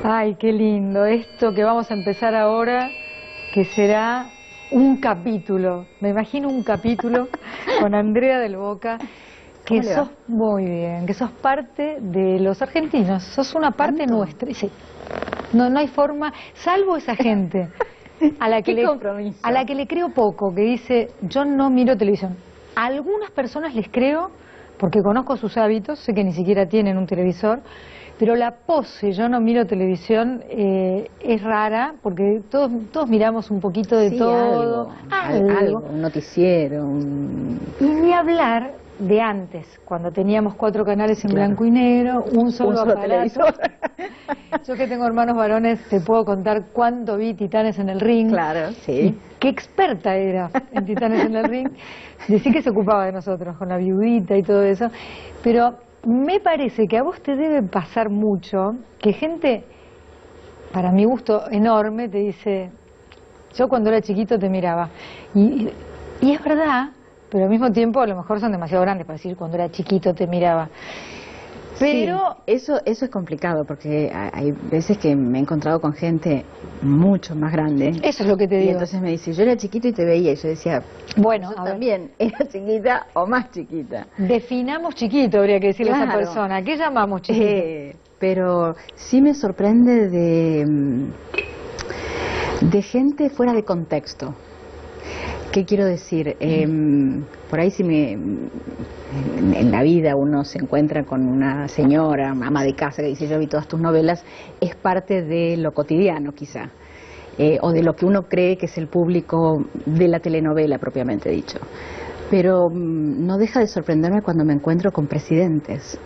Ay, qué lindo esto que vamos a empezar ahora, que será un capítulo. Me imagino un capítulo con Andrea del Boca, que sos muy bien, que sos parte de los argentinos, sos una parte nuestra. Sí. No hay forma, salvo esa gente a la que le creo poco, que dice, yo no miro televisión. A algunas personas les creo, porque conozco sus hábitos, sé que ni siquiera tienen un televisor, pero la pose, yo no miro televisión, es rara, porque todos miramos un poquito de todo. Algo, un noticiero. Y ni hablar de antes, cuando teníamos 4 canales en blanco y negro, un solo aparato. Televisor. Yo que tengo hermanos varones, te puedo contar cuánto vi Titanes en el Ring. Claro, sí. Y qué experta era en Titanes en el Ring. Decía que se ocupaba de nosotros, con la viudita y todo eso. Pero me parece que a vos te debe pasar mucho que gente, para mi gusto enorme, te dice, yo cuando era chiquito te miraba. Y es verdad, pero al mismo tiempo a lo mejor son demasiado grandes para decir cuando era chiquito te miraba. Pero sí, eso es complicado porque hay veces que me he encontrado con gente mucho más grande. Eso es lo que te digo. Y entonces me dice, yo era chiquito y te veía. Y yo decía, bueno, yo también era chiquita o más chiquita. Definamos chiquito, habría que decirle a esa persona. ¿Qué llamamos chiquito? Pero sí me sorprende de gente fuera de contexto. ¿Qué quiero decir? Por ahí en la vida uno se encuentra con una señora, ama de casa, que dice yo vi todas tus novelas, es parte de lo cotidiano quizá, o de lo que uno cree que es el público de la telenovela propiamente dicho. Pero no deja de sorprenderme cuando me encuentro con presidentes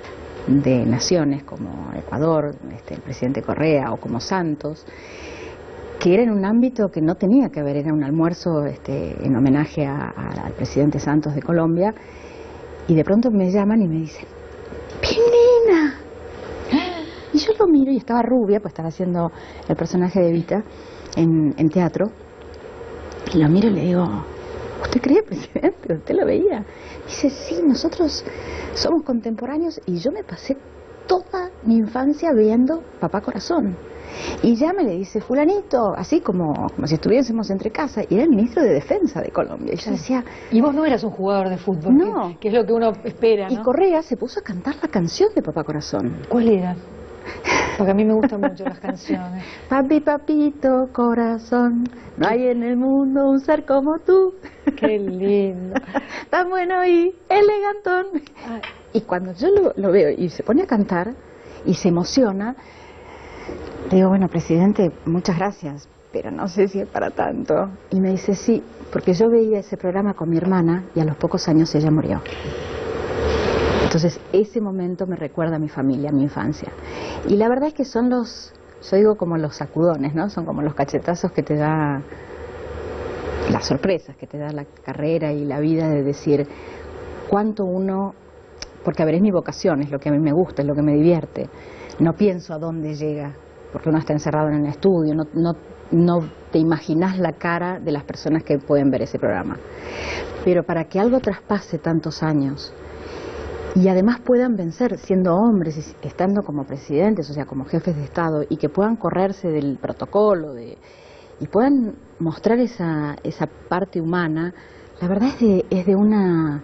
de naciones como Ecuador, el presidente Correa, o como Santos, que era en un ámbito que no tenía que ver, era un almuerzo en homenaje al presidente Santos de Colombia, y de pronto me llaman y me dicen, ¡Pinina! Y yo lo miro, y estaba rubia, pues estaba haciendo el personaje de Evita en teatro, y lo miro y le digo, ¿usted cree, presidente? ¿Usted lo veía? Dice, sí, nosotros somos contemporáneos, y yo me pasé toda mi infancia viendo Papá Corazón. Y ya me le dice fulanito, así como si estuviésemos entre casa, y era el ministro de Defensa de Colombia. Y yo decía... Y vos no eras un jugador de fútbol, no, que es lo que uno espera, ¿no? Y Correa se puso a cantar la canción de Papá Corazón. ¿Cuál era? Porque a mí me gustan mucho las canciones. Papi, papito, corazón, no hay en el mundo un ser como tú. Qué lindo. Tan bueno y elegantón. Ay. Y cuando yo lo veo y se pone a cantar y se emociona, le digo, bueno, presidente, muchas gracias, pero no sé si es para tanto. Y me dice, sí, porque yo veía ese programa con mi hermana y a los pocos años ella murió. Entonces, ese momento me recuerda a mi familia, a mi infancia. Y la verdad es que son yo digo como los sacudones, ¿no? Son como los cachetazos que te da, las sorpresas que te da la carrera y la vida, de decir cuánto uno, porque a ver, es mi vocación, es lo que a mí me gusta, es lo que me divierte. No pienso a dónde llega, porque uno está encerrado en el estudio, no te imaginas la cara de las personas que pueden ver ese programa. Pero para que algo traspase tantos años y además puedan vencer siendo hombres, estando como presidentes, o sea, como jefes de Estado, y que puedan correrse del protocolo y puedan mostrar esa parte humana, la verdad es de una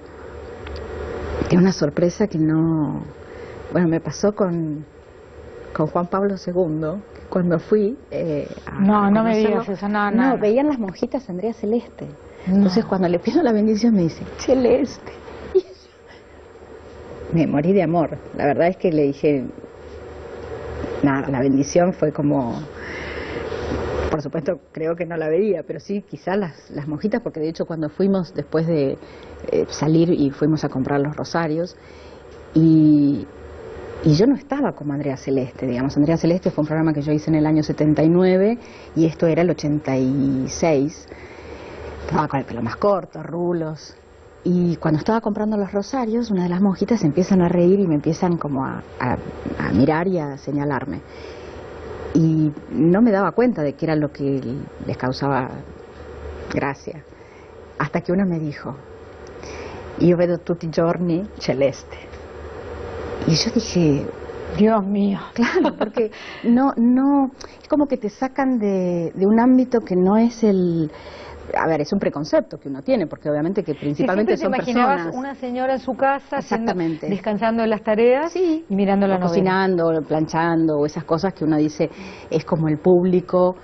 sorpresa que no... Bueno, me pasó con Juan Pablo II, cuando fui no me digas eso, no. Veían las monjitas Andrea Celeste. Entonces cuando le pido la bendición me dice, Celeste. Y me morí de amor. La verdad es que le dije, nada, la bendición fue como, por supuesto creo que no la veía, pero sí quizás las monjitas, porque de hecho cuando fuimos después de salir y fuimos a comprar los rosarios, y yo no estaba como Andrea Celeste, digamos. Andrea Celeste fue un programa que yo hice en el año 79 y esto era el 86. Estaba con el pelo más corto, rulos. Y cuando estaba comprando los rosarios, una de las monjitas se empiezan a reír y me empiezan como a mirar y a señalarme. Y no me daba cuenta de qué era lo que les causaba gracia. Hasta que una me dijo, io vedo tutti i giorni Celeste. Y yo dije, Dios mío. Claro, porque no, es como que te sacan de un ámbito que no es el... A ver, es un preconcepto que uno tiene, porque obviamente que principalmente son personas... ¿Te imaginabas una señora en su casa descansando de las tareas, sí, y mirando la novela? Cocinando, planchando, o esas cosas que uno dice, es como el público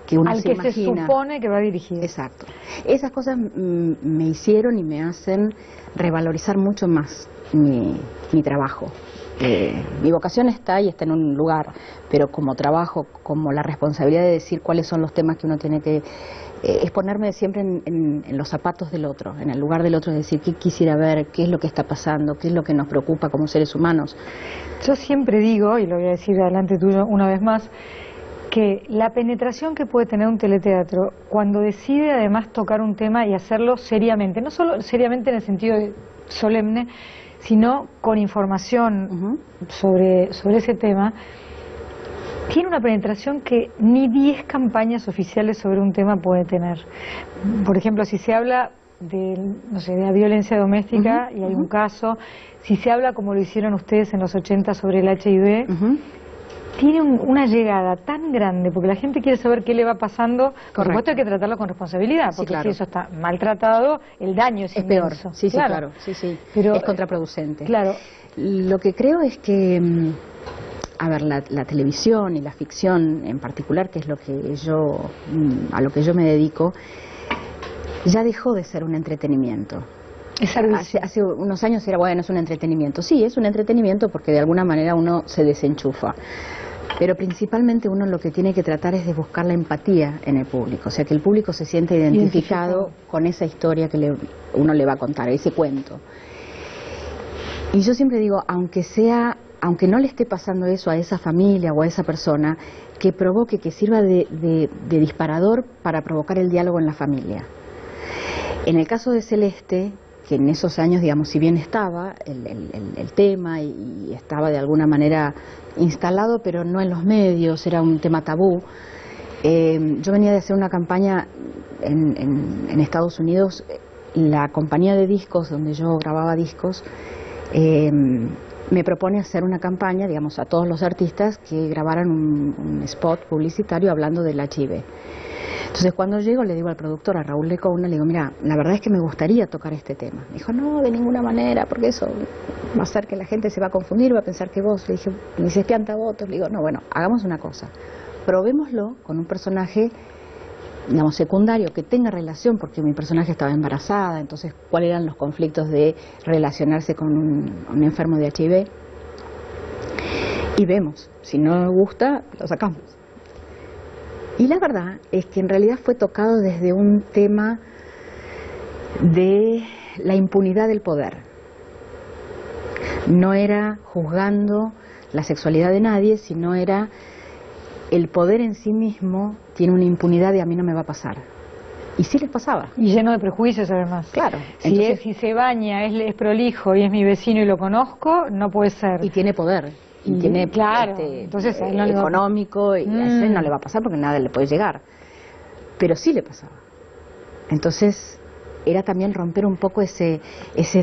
que uno se imagina. Al que se supone que va dirigido. Exacto. Esas cosas me hicieron y me hacen revalorizar mucho más mi trabajo. Mi vocación está ahí, está en un lugar, pero como trabajo, como la responsabilidad de decir cuáles son los temas que uno tiene que... es ponerme siempre en los zapatos del otro, en el lugar del otro, es decir, qué quisiera ver, qué es lo que está pasando, qué es lo que nos preocupa como seres humanos. Yo siempre digo, y lo voy a decir delante tuyo una vez más, que la penetración que puede tener un teleteatro cuando decide además tocar un tema y hacerlo seriamente, no solo seriamente en el sentido solemne, sino con información sobre ese tema, tiene una penetración que ni 10 campañas oficiales sobre un tema puede tener. Por ejemplo, si se habla de, no sé, de la violencia doméstica y hay un caso, si se habla como lo hicieron ustedes en los 80 sobre el HIV, tiene una llegada tan grande, porque la gente quiere saber qué le va pasando. Por supuesto hay que tratarlo con responsabilidad, porque si eso está maltratado, el daño es inmenso. Peor. Sí, claro. Pero es contraproducente. Claro. Lo que creo es que, a ver, la televisión y la ficción en particular, que es lo que a lo que yo me dedico, ya dejó de ser un entretenimiento. Hace unos años era, bueno, es un entretenimiento. Sí, es un entretenimiento porque de alguna manera uno se desenchufa. Pero principalmente uno lo que tiene que tratar es de buscar la empatía en el público. O sea, que el público se siente identificado con esa historia que uno le va a contar, ese cuento. Y yo siempre digo, aunque no le esté pasando eso a esa familia o a esa persona, que provoque, que sirva de disparador para provocar el diálogo en la familia. En el caso de Celeste, que en esos años, digamos, si bien estaba el tema y estaba de alguna manera instalado, pero no en los medios, era un tema tabú. Yo venía de hacer una campaña en Estados Unidos, la compañía de discos donde yo grababa discos, me propone hacer una campaña, digamos, a todos los artistas que grabaran un spot publicitario hablando del HIV. Entonces cuando llego le digo al productor, a Raúl Lecona, le digo, mira, la verdad es que me gustaría tocar este tema. Me dijo, no, de ninguna manera, porque eso va a hacer que la gente se va a confundir, va a pensar que vos. Le dije, me dices piantavotos. Le digo, no, bueno, hagamos una cosa, probémoslo con un personaje, digamos, secundario, que tenga relación, porque mi personaje estaba embarazada, entonces cuáles eran los conflictos de relacionarse con un enfermo de HIV. Y vemos, si no me gusta, lo sacamos. Y la verdad es que en realidad fue tocado desde un tema de la impunidad del poder. No era juzgando la sexualidad de nadie, sino era el poder en sí mismo tiene una impunidad de a mí no me va a pasar. Y sí les pasaba. Y lleno de prejuicios además. Claro. Si se baña, es prolijo y es mi vecino y lo conozco, no puede ser. Y tiene poder. Y tiene claro, entonces no económico y a ese no le va a pasar porque nada le puede llegar, pero sí le pasaba. Entonces era también romper un poco ese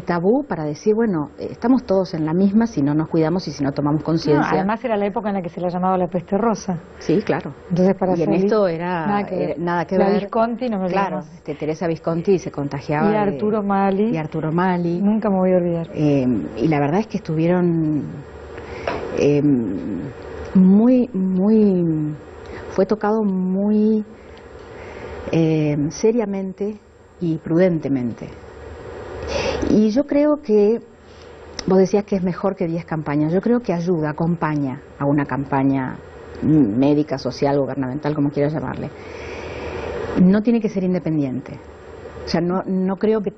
tabú para decir, bueno, estamos todos en la misma si no nos cuidamos y si no tomamos conciencia. Además era la época en la que se la llamaba la peste rosa. Sí, claro. Entonces y en esto era nada que ver. La Visconti no me claro, Teresa Visconti se contagiaba. Y Arturo Mali. Nunca me voy a olvidar. Y la verdad es que estuvieron fue tocado muy seriamente y prudentemente. Y yo creo que, vos decías que es mejor que 10 campañas, yo creo que ayuda, acompaña a una campaña médica, social, gubernamental, como quieras llamarle. No tiene que ser independiente. O sea, no creo que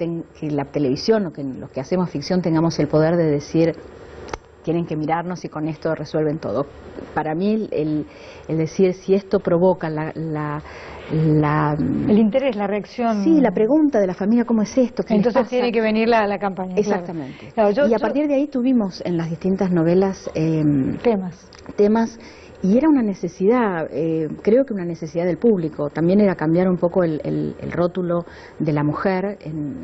la televisión o que los que hacemos ficción tengamos el poder de decir tienen que mirarnos y con esto resuelven todo. Para mí el decir si esto provoca el interés, la reacción. Sí, la pregunta de la familia, ¿cómo es esto? ¿Qué entonces tiene que venir la campaña. Exactamente. Claro, y a partir de ahí tuvimos en las distintas novelas temas y era una necesidad, creo que una necesidad del público. También era cambiar un poco el rótulo de la mujer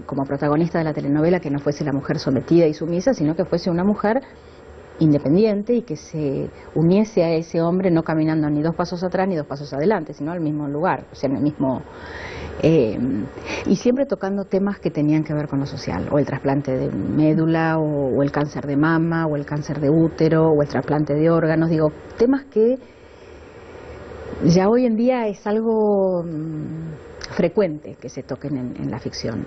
como protagonista de la telenovela, que no fuese la mujer sometida y sumisa, sino que fuese una mujer independiente y que se uniese a ese hombre no caminando ni 2 pasos atrás ni 2 pasos adelante, sino al mismo lugar, o sea, en el mismo... y siempre tocando temas que tenían que ver con lo social, o el trasplante de médula, o el cáncer de mama, o el cáncer de útero, o el trasplante de órganos, digo, temas que ya hoy en día es algo frecuente que se toquen en la ficción.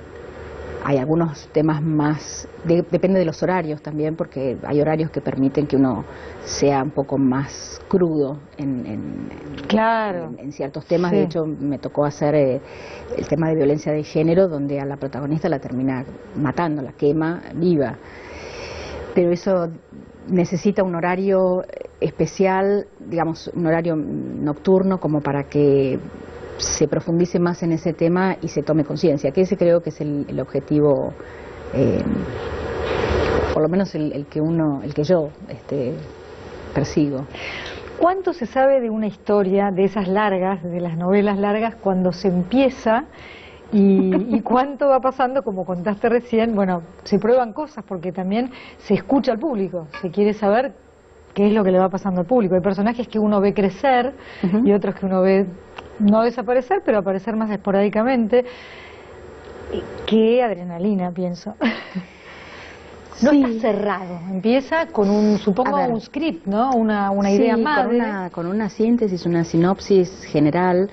Hay algunos temas más, depende de los horarios también, porque hay horarios que permiten que uno sea un poco más crudo en ciertos temas. Sí. De hecho, me tocó hacer el tema de violencia de género, donde a la protagonista la termina matando, la quema viva. Pero eso necesita un horario especial, digamos, un horario nocturno, como para que se profundice más en ese tema y se tome conciencia, que ese creo que es el objetivo, por lo menos el que yo persigo. ¿Cuánto se sabe de una historia, de esas largas, de las novelas largas, cuando se empieza y cuánto va pasando, como contaste recién? Bueno, se prueban cosas porque también se escucha al público, se quiere saber qué es lo que le va pasando al público. Hay personajes que uno ve crecer y otros que uno ve no desaparecer, pero aparecer más esporádicamente. Qué adrenalina, pienso. No sí. Está cerrado, empieza con supongo un script, ¿no? Una idea madre. Con una síntesis, una sinopsis general.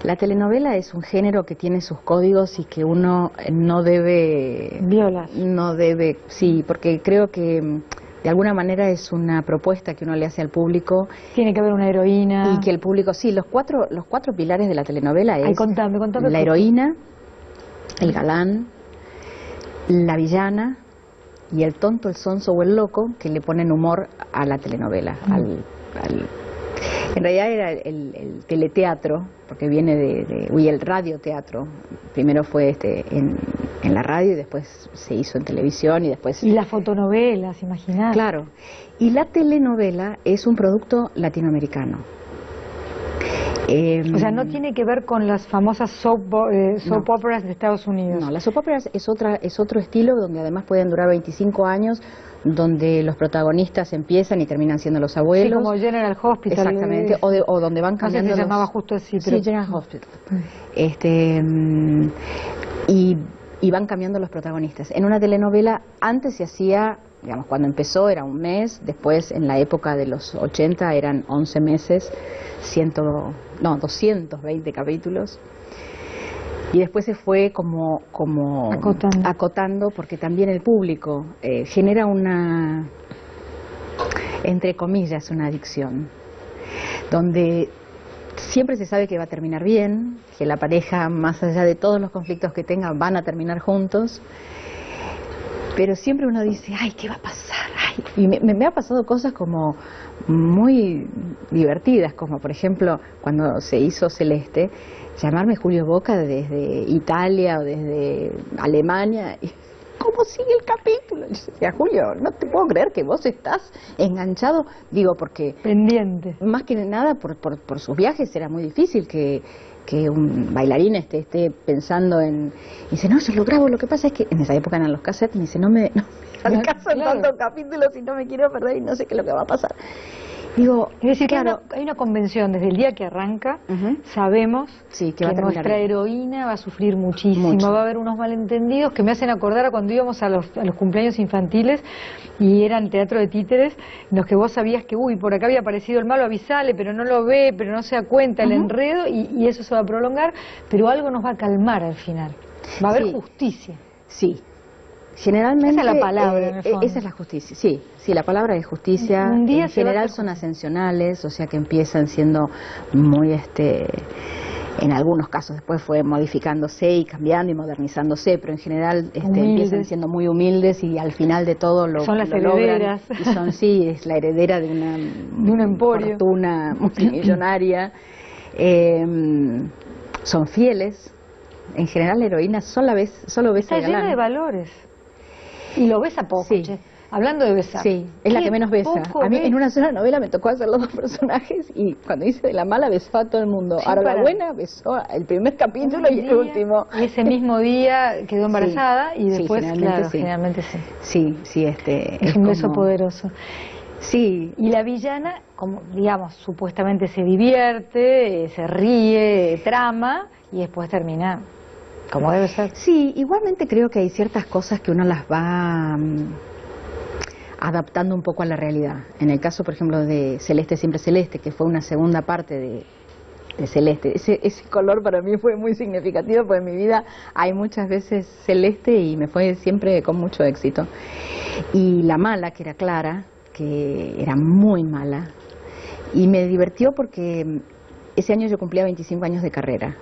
La telenovela es un género que tiene sus códigos y que uno no debe... violar. No debe, sí, porque creo que de alguna manera es una propuesta que uno le hace al público. Tiene que haber una heroína. Y que el público, sí, los cuatro pilares de la telenovela es... Ay, contame. La heroína, el galán, la villana y el tonto, el sonso o el loco, que le ponen humor a la telenovela. En realidad era el teleteatro, porque viene y el radioteatro. Primero fue en la radio y después se hizo en televisión y después... Y las fotonovelas, imaginad. Claro. Y la telenovela es un producto latinoamericano. O sea, no tiene que ver con las famosas soap operas de Estados Unidos. No, las soap operas es otro estilo donde además pueden durar 25 años, donde los protagonistas empiezan y terminan siendo los abuelos. Sí, como General Hospital. Exactamente, o donde van cambiando... No sé si se llamaba justo así, pero... Sí, General Hospital. Y van cambiando los protagonistas. En una telenovela antes se hacía, digamos, cuando empezó era un mes, después en la época de los 80 eran 11 meses, 220 capítulos. Y después se fue como acotando, porque también el público genera entre comillas, una adicción, donde siempre se sabe que va a terminar bien, que la pareja, más allá de todos los conflictos que tengan, van a terminar juntos, pero siempre uno dice, ay, ¿qué va a pasar? Ay. Y me ha pasado cosas como muy divertidas, como por ejemplo, cuando se hizo Celeste, llamarme Julio Boca desde Italia o desde Alemania, y ¿cómo sigue el capítulo? Yo decía, Julio, no te puedo creer que vos estás enganchado, digo, porque... pendiente. Más que nada, por sus viajes era muy difícil que un bailarín esté pensando en... Y dice, no, yo lo grabo, lo que pasa es que... En esa época eran los cassettes, y dice, no me alcanzo en tantos capítulos y no me quiero perder y no sé qué es lo que va a pasar. Digo, es decir, claro, que hay una convención desde el día que arranca, sabemos que nuestra heroína va a sufrir muchísimo, va a haber unos malentendidos que me hacen acordar a cuando íbamos a los cumpleaños infantiles y eran teatro de títeres, en los que vos sabías que, por acá había aparecido el malo, avisale, pero no lo ve, pero no se da cuenta, el enredo, y eso se va a prolongar, pero algo nos va a calmar al final, va a haber justicia. Sí. Generalmente esa es la palabra, en el fondo. Esa es la justicia, sí, la palabra es justicia. En general son ascensionales, o sea que empiezan siendo muy, en algunos casos después fue modificándose y cambiando y modernizándose, pero en general empiezan siendo muy humildes y al final de todo lo herederas. Logran, y es la heredera de un emporio, fortuna multimillonaria, son fieles. En general la heroína solo ves al galán. Está llena de valores. Y lo ves a poco, Hablando de besar. Sí, es la que menos besa. A mí en una sola novela me tocó hacer los dos personajes y cuando hice de la mala besó a todo el mundo. Ahora la buena besó el primer capítulo y el último. Y ese mismo día quedó embarazada y después, generalmente sí. Sí, es un beso poderoso. Sí. Y la villana, como digamos, supuestamente se divierte, se ríe, trama y después termina como debe ser. Sí, igualmente creo que hay ciertas cosas que uno las va adaptando un poco a la realidad. En el caso, por ejemplo, de Celeste Siempre Celeste, que fue una segunda parte de Celeste, ese color para mí fue muy significativo, porque en mi vida hay muchas veces celeste y me fue siempre con mucho éxito. Y la mala, que era Clara, que era muy mala, y me divirtió porque ese año yo cumplía 25 años de carrera.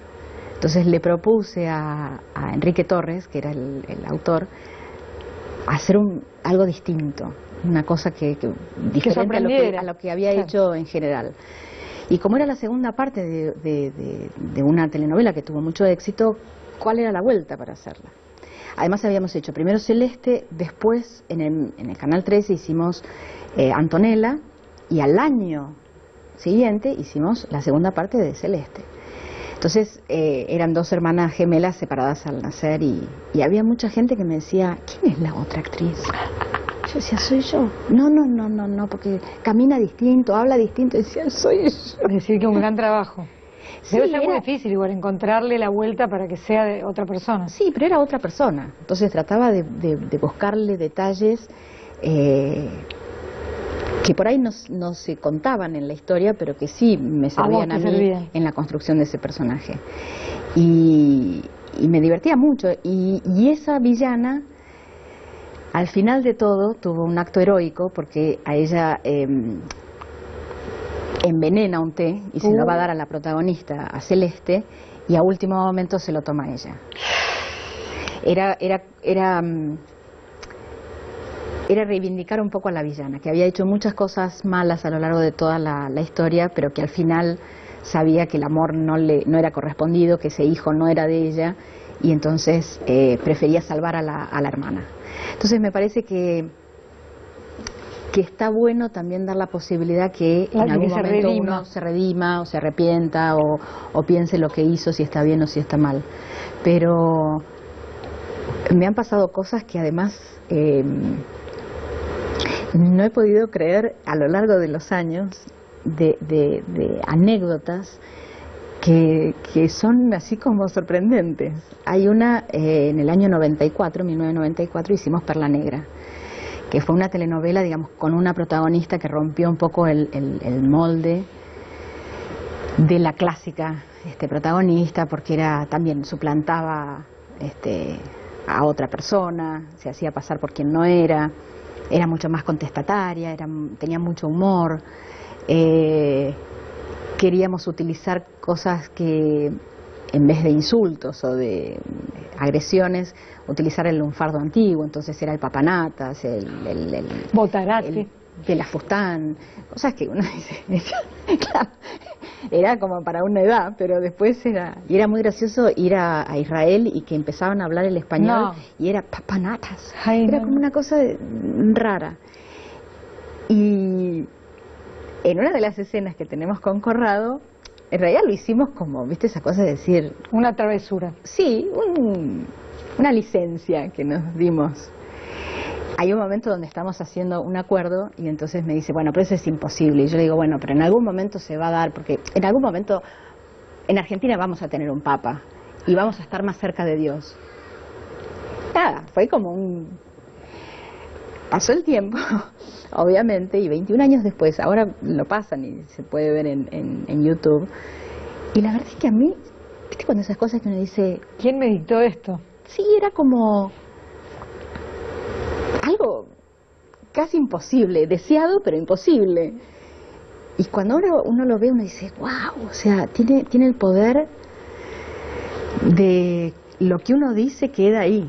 Entonces le propuse a Enrique Torres, que era el autor, hacer algo distinto, una cosa que diferente a lo que había hecho en general. Y como era la segunda parte de una telenovela que tuvo mucho éxito, ¿cuál era la vuelta para hacerla? Además habíamos hecho primero Celeste, después en el Canal 13 hicimos Antonella, y al año siguiente hicimos la segunda parte de Celeste. Entonces eran dos hermanas gemelas separadas al nacer y había mucha gente que me decía, ¿quién es la otra actriz? Yo decía, soy yo. No, porque camina distinto, habla distinto. Decía, soy yo. Es decir, que un gran trabajo. Debe ser muy difícil igual encontrarle la vuelta para que sea de otra persona. Sí, pero era otra persona. Entonces trataba de buscarle detalles que por ahí no se contaban en la historia, pero que sí me servían a mí en la construcción de ese personaje. Y me divertía mucho. Y esa villana, al final de todo, tuvo un acto heroico, porque a ella envenena un té y se lo va a dar a la protagonista, a Celeste, y a último momento se lo toma ella. Era reivindicar un poco a la villana, que había hecho muchas cosas malas a lo largo de toda la historia, pero que al final sabía que el amor no era correspondido, que ese hijo no era de ella, y entonces prefería salvar a la hermana. Entonces me parece que está bueno también dar la posibilidad que en algún momento uno se redima o se arrepienta o piense lo que hizo, si está bien o si está mal. Pero me han pasado cosas que además no he podido creer a lo largo de los años, de anécdotas que son así como sorprendentes. Hay una, en el año 1994, hicimos Perla Negra, que fue una telenovela, digamos, con una protagonista que rompió un poco el molde de la clásica protagonista, porque también suplantaba a otra persona, se hacía pasar por quien no era mucho más contestataria, tenía mucho humor. Queríamos utilizar cosas que, en vez de insultos o de agresiones, utilizar el lunfardo antiguo. Entonces era el papanatas, el botarate, el afustán, cosas que uno dice, claro, era como para una edad, pero después era muy gracioso ir a Israel y que empezaban a hablar el español y era papanatas. Era como una cosa rara. Y en una de las escenas que tenemos con Corrado, en realidad lo hicimos como, ¿viste? Esa cosa de decir... Una travesura. Sí, una licencia que nos dimos. Hay un momento donde estamos haciendo un acuerdo y entonces me dice, bueno, pero eso es imposible. Y yo le digo, bueno, pero en algún momento se va a dar, porque en algún momento en Argentina vamos a tener un papa y vamos a estar más cerca de Dios. Nada, fue como Pasó el tiempo, obviamente, y 21 años después, ahora lo pasan y se puede ver en YouTube. Y la verdad es que a mí, ¿viste cuando esas cosas que uno dice... ¿Quién me dictó esto? Sí, era como algo casi imposible, deseado pero imposible. Y cuando ahora uno lo ve, uno dice, wow, o sea, tiene el poder de lo que uno dice queda ahí.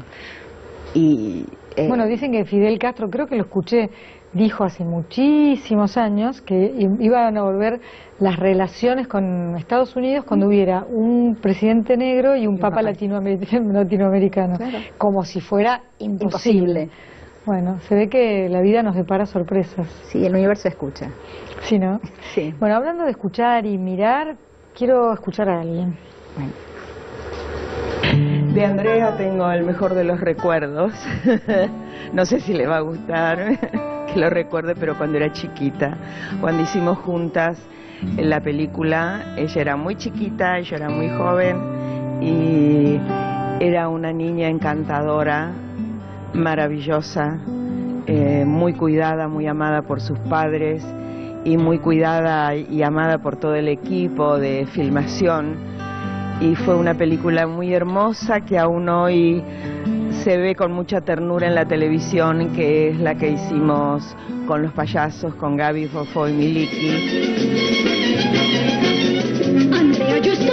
Y bueno, dicen que Fidel Castro, creo que lo escuché, dijo hace muchísimos años que iban a volver las relaciones con Estados Unidos cuando hubiera un presidente negro y un papa latinoamericano, claro, como si fuera imposible. Bueno, se ve que la vida nos depara sorpresas. Sí, el universo escucha. ¿Sí, no? Sí. Bueno, hablando de escuchar y mirar, quiero escuchar a alguien. Bueno. De Andrea tengo el mejor de los recuerdos. No sé si le va a gustar que lo recuerde, pero cuando era chiquita, cuando hicimos juntas la película, ella era muy chiquita, yo era muy joven y era una niña encantadora, maravillosa, muy cuidada, muy amada por sus padres y muy cuidada y amada por todo el equipo de filmación. Y fue una película muy hermosa que aún hoy se ve con mucha ternura en la televisión, que es la que hicimos con los payasos, con Gaby, Fofo y Miliki.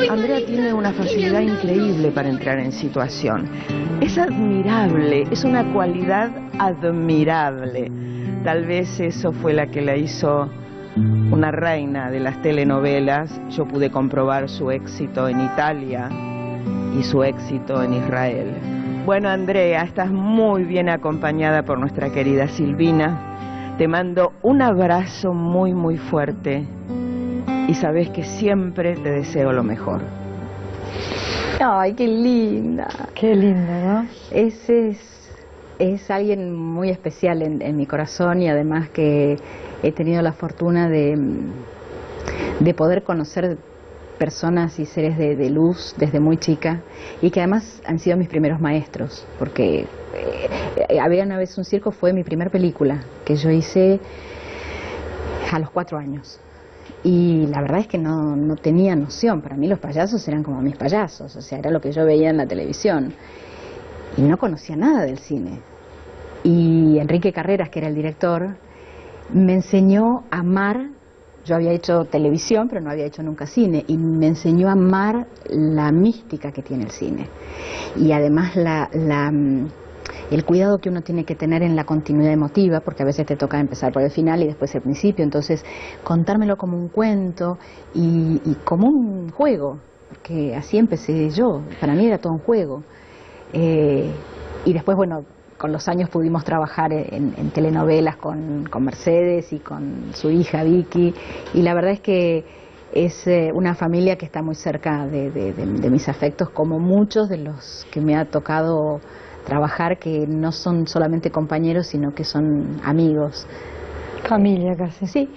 Andrea tiene una facilidad increíble para entrar en situación. Es admirable, es una cualidad admirable. Tal vez eso fue la que la hizo una reina de las telenovelas. Yo pude comprobar su éxito en Italia y su éxito en Israel. Bueno, Andrea, estás muy bien acompañada por nuestra querida Silvina. Te mando un abrazo muy, muy fuerte y sabes que siempre te deseo lo mejor. Ay, qué linda. Qué linda, ¿no? Ese es alguien muy especial en mi corazón, y además que he tenido la fortuna de poder conocer personas y seres de luz desde muy chica, y que además han sido mis primeros maestros, porque Había una vez un circo fue mi primer película, que yo hice a los 4 años. Y la verdad es que no tenía noción. Para mí los payasos eran como mis payasos, o sea, era lo que yo veía en la televisión. Y no conocía nada del cine. Y Enrique Carreras, que era el director, me enseñó a amar. Yo había hecho televisión, pero no había hecho nunca cine, y me enseñó a amar la mística que tiene el cine. Y además el cuidado que uno tiene que tener en la continuidad emotiva, porque a veces te toca empezar por el final y después el principio. Entonces, contármelo como un cuento y como un juego, porque así empecé yo. Para mí era todo un juego. Y después, bueno, con los años pudimos trabajar en telenovelas con Mercedes y con su hija Vicky, y la verdad es que es una familia que está muy cerca de mis afectos, como muchos de los que me ha tocado trabajar, que no son solamente compañeros, sino que son amigos. Familia casi. Sí.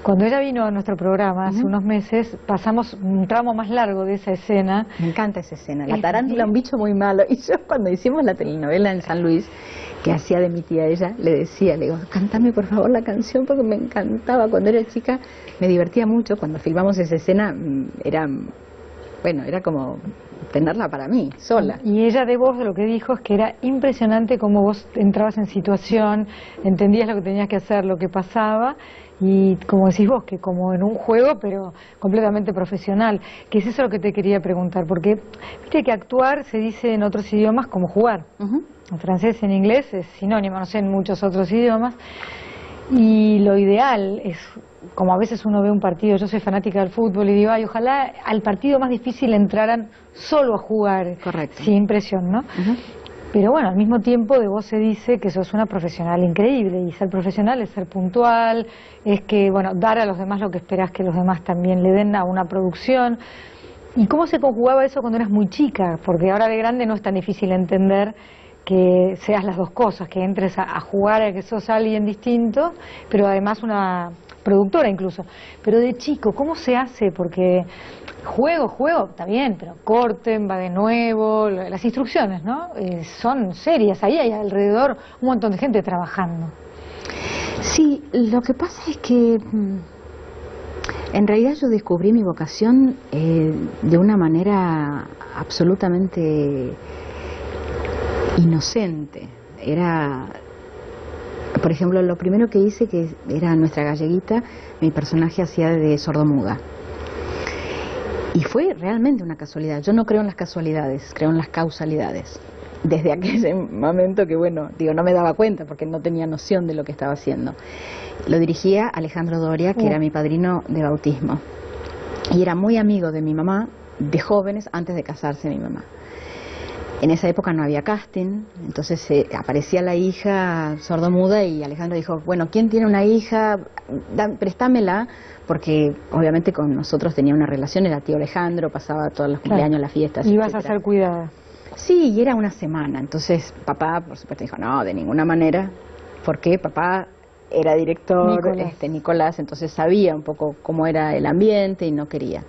Cuando ella vino a nuestro programa hace unos meses, pasamos un tramo más largo de esa escena. Me encanta esa escena. La tarántula, un bicho muy malo. Y yo, cuando hicimos la telenovela en San Luis, que hacía de mi tía ella, le digo, cántame por favor la canción, porque me encantaba. Cuando era chica me divertía mucho. Cuando filmamos esa escena, era como tenerla para mí, sola. Y ella de vos lo que dijo es que era impresionante cómo vos entrabas en situación, entendías lo que tenías que hacer, lo que pasaba, y como decís vos, que como en un juego, pero completamente profesional. Que es eso lo que te quería preguntar, porque viste que actuar se dice en otros idiomas como jugar. En francés y en inglés es sinónimo, no sé, en muchos otros idiomas. Y lo ideal es, como a veces uno ve un partido, yo soy fanática del fútbol y digo, ay, ojalá al partido más difícil entraran solo a jugar. Correcto. Sin presión, ¿no? Pero bueno, al mismo tiempo de vos se dice que sos una profesional increíble, y ser profesional es ser puntual, es que, bueno, dar a los demás lo que esperás que los demás también le den a una producción. ¿Y cómo se conjugaba eso cuando eras muy chica? Porque ahora de grande no es tan difícil entender que seas las dos cosas, que entres a jugar a que sos alguien distinto, pero además una productora incluso. Pero de chico, ¿cómo se hace? Porque juego, está bien, pero corten, va de nuevo, las instrucciones, ¿no? Son serias, ahí hay alrededor un montón de gente trabajando. Sí, lo que pasa es que en realidad yo descubrí mi vocación de una manera absolutamente inocente. Era, por ejemplo, lo primero que hice, que era Nuestra Galleguita, mi personaje hacía de sordomuda. Y fue realmente una casualidad. Yo no creo en las casualidades, creo en las causalidades. Desde aquel momento que, bueno, no me daba cuenta porque no tenía noción de lo que estaba haciendo. Lo dirigía Alejandro Doria, que era mi padrino de bautismo. Y era muy amigo de mi mamá, de jóvenes, antes de casarse mi mamá. En esa época no había casting, entonces aparecía la hija sordomuda y Alejandro dijo, bueno, ¿quién tiene una hija? Préstamela, porque obviamente con nosotros tenía una relación, era tío Alejandro, pasaba todos los cumpleaños, las fiestas, y ibas a etcétera. ser cuidada. Sí, y era una semana, entonces papá, por supuesto, dijo, no, de ninguna manera, porque papá era director, Nicolás, entonces sabía un poco cómo era el ambiente y no quería.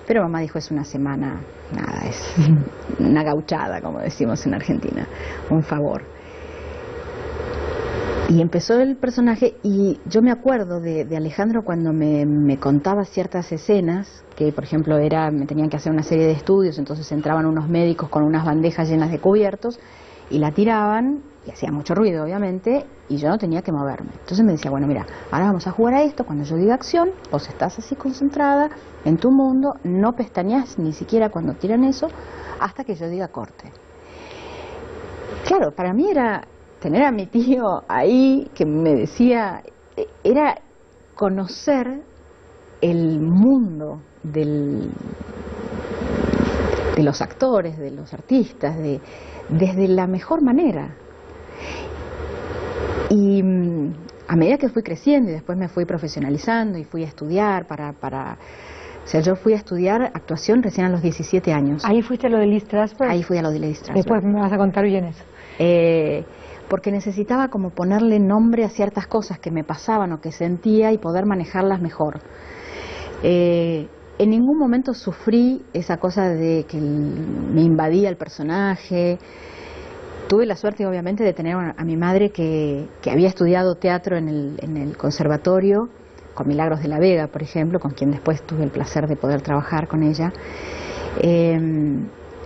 Pero mamá dijo, es una semana, nada, es una gauchada, como decimos en Argentina, un favor. Y empezó el personaje y yo me acuerdo de Alejandro cuando me contaba ciertas escenas, que por ejemplo me tenían que hacer una serie de estudios, entonces entraban unos médicos con unas bandejas llenas de cubiertos y la tiraban, y hacía mucho ruido obviamente, y yo no tenía que moverme. Entonces me decía, bueno, mira, ahora vamos a jugar a esto, cuando yo diga acción, vos estás así concentrada en tu mundo, no pestañeás ni siquiera cuando tiran eso, hasta que yo diga corte. Claro, para mí era tener a mi tío ahí, que me decía, era conocer el mundo de los actores, de los artistas, desde la mejor manera. Y a medida que fui creciendo y después me fui profesionalizando y fui a estudiar o sea, yo fui a estudiar actuación recién a los 17 años. ¿Ahí fuiste a lo de Lee Strasberg? Ahí fui a lo de Lee Strasberg. Después me vas a contar bien eso. Porque necesitaba como ponerle nombre a ciertas cosas que me pasaban o que sentía y poder manejarlas mejor. En ningún momento sufrí esa cosa de que me invadía el personaje. Tuve la suerte, obviamente, de tener a mi madre que había estudiado teatro en el conservatorio, con Milagros de la Vega, por ejemplo, con quien después tuve el placer de poder trabajar con ella.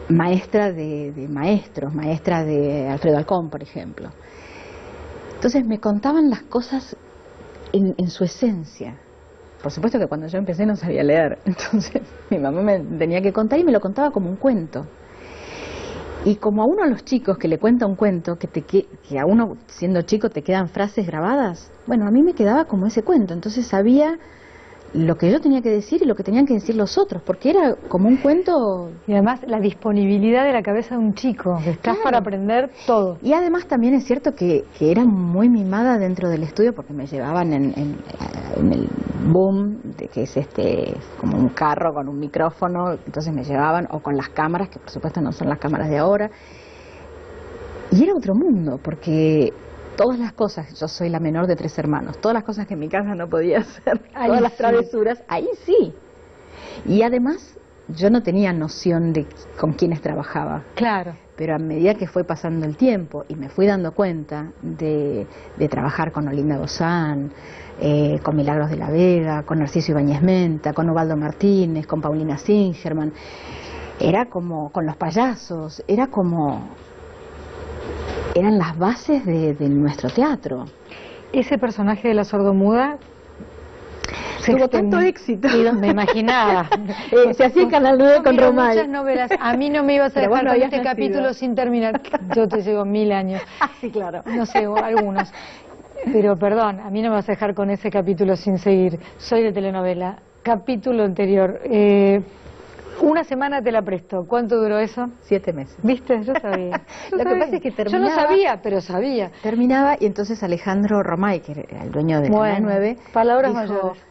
Maestra de maestros, maestra de Alfredo Alcón, por ejemplo. Entonces me contaban las cosas en su esencia. Por supuesto que cuando yo empecé no sabía leer, entonces mi mamá me tenía que contar y me lo contaba como un cuento. Y como a uno de los chicos que le cuenta un cuento, que a uno siendo chico te quedan frases grabadas, bueno, a mí me quedaba como ese cuento, entonces sabía lo que yo tenía que decir y lo que tenían que decir los otros, porque era como un cuento. Y además la disponibilidad de la cabeza de un chico, que estás para aprender todo. Y además también es cierto que era muy mimada dentro del estudio, porque me llevaban en el boom, que es como un carro con un micrófono, entonces me llevaban, o con las cámaras, que por supuesto no son las cámaras de ahora. Y era otro mundo, porque todas las cosas, yo soy la menor de 3 hermanos, todas las cosas que en mi casa no podía hacer, todas las travesuras, ahí sí. Y además yo no tenía noción de con quiénes trabajaba. Claro. Pero a medida que fue pasando el tiempo y me fui dando cuenta de trabajar con Olinda Gozán, con Milagros de la Vega, con Narciso Ibáñez Menta, con Ubaldo Martínez, con Paulina Singerman, era como con los payasos, eran las bases de nuestro teatro. Ese personaje de la sordomuda tuvo tanto éxito. Me imaginaba. Se hacía en Canal 9 con Romay. Muchas novelas. A mí no me ibas a dejar con este capítulo sin terminar. Yo te llevo 1000 años. Ah, sí, claro. No sé, algunos. Pero perdón, a mí no me vas a dejar con ese capítulo sin seguir. Soy de telenovela. Capítulo anterior. Una semana te la presto. ¿Cuánto duró eso? 7 meses. ¿Viste? Yo sabía. Lo que pasa es que terminaba. Yo no sabía, pero sabía. Terminaba y entonces Alejandro Romay, que era el dueño de Canal 9, palabras dijo, mayores.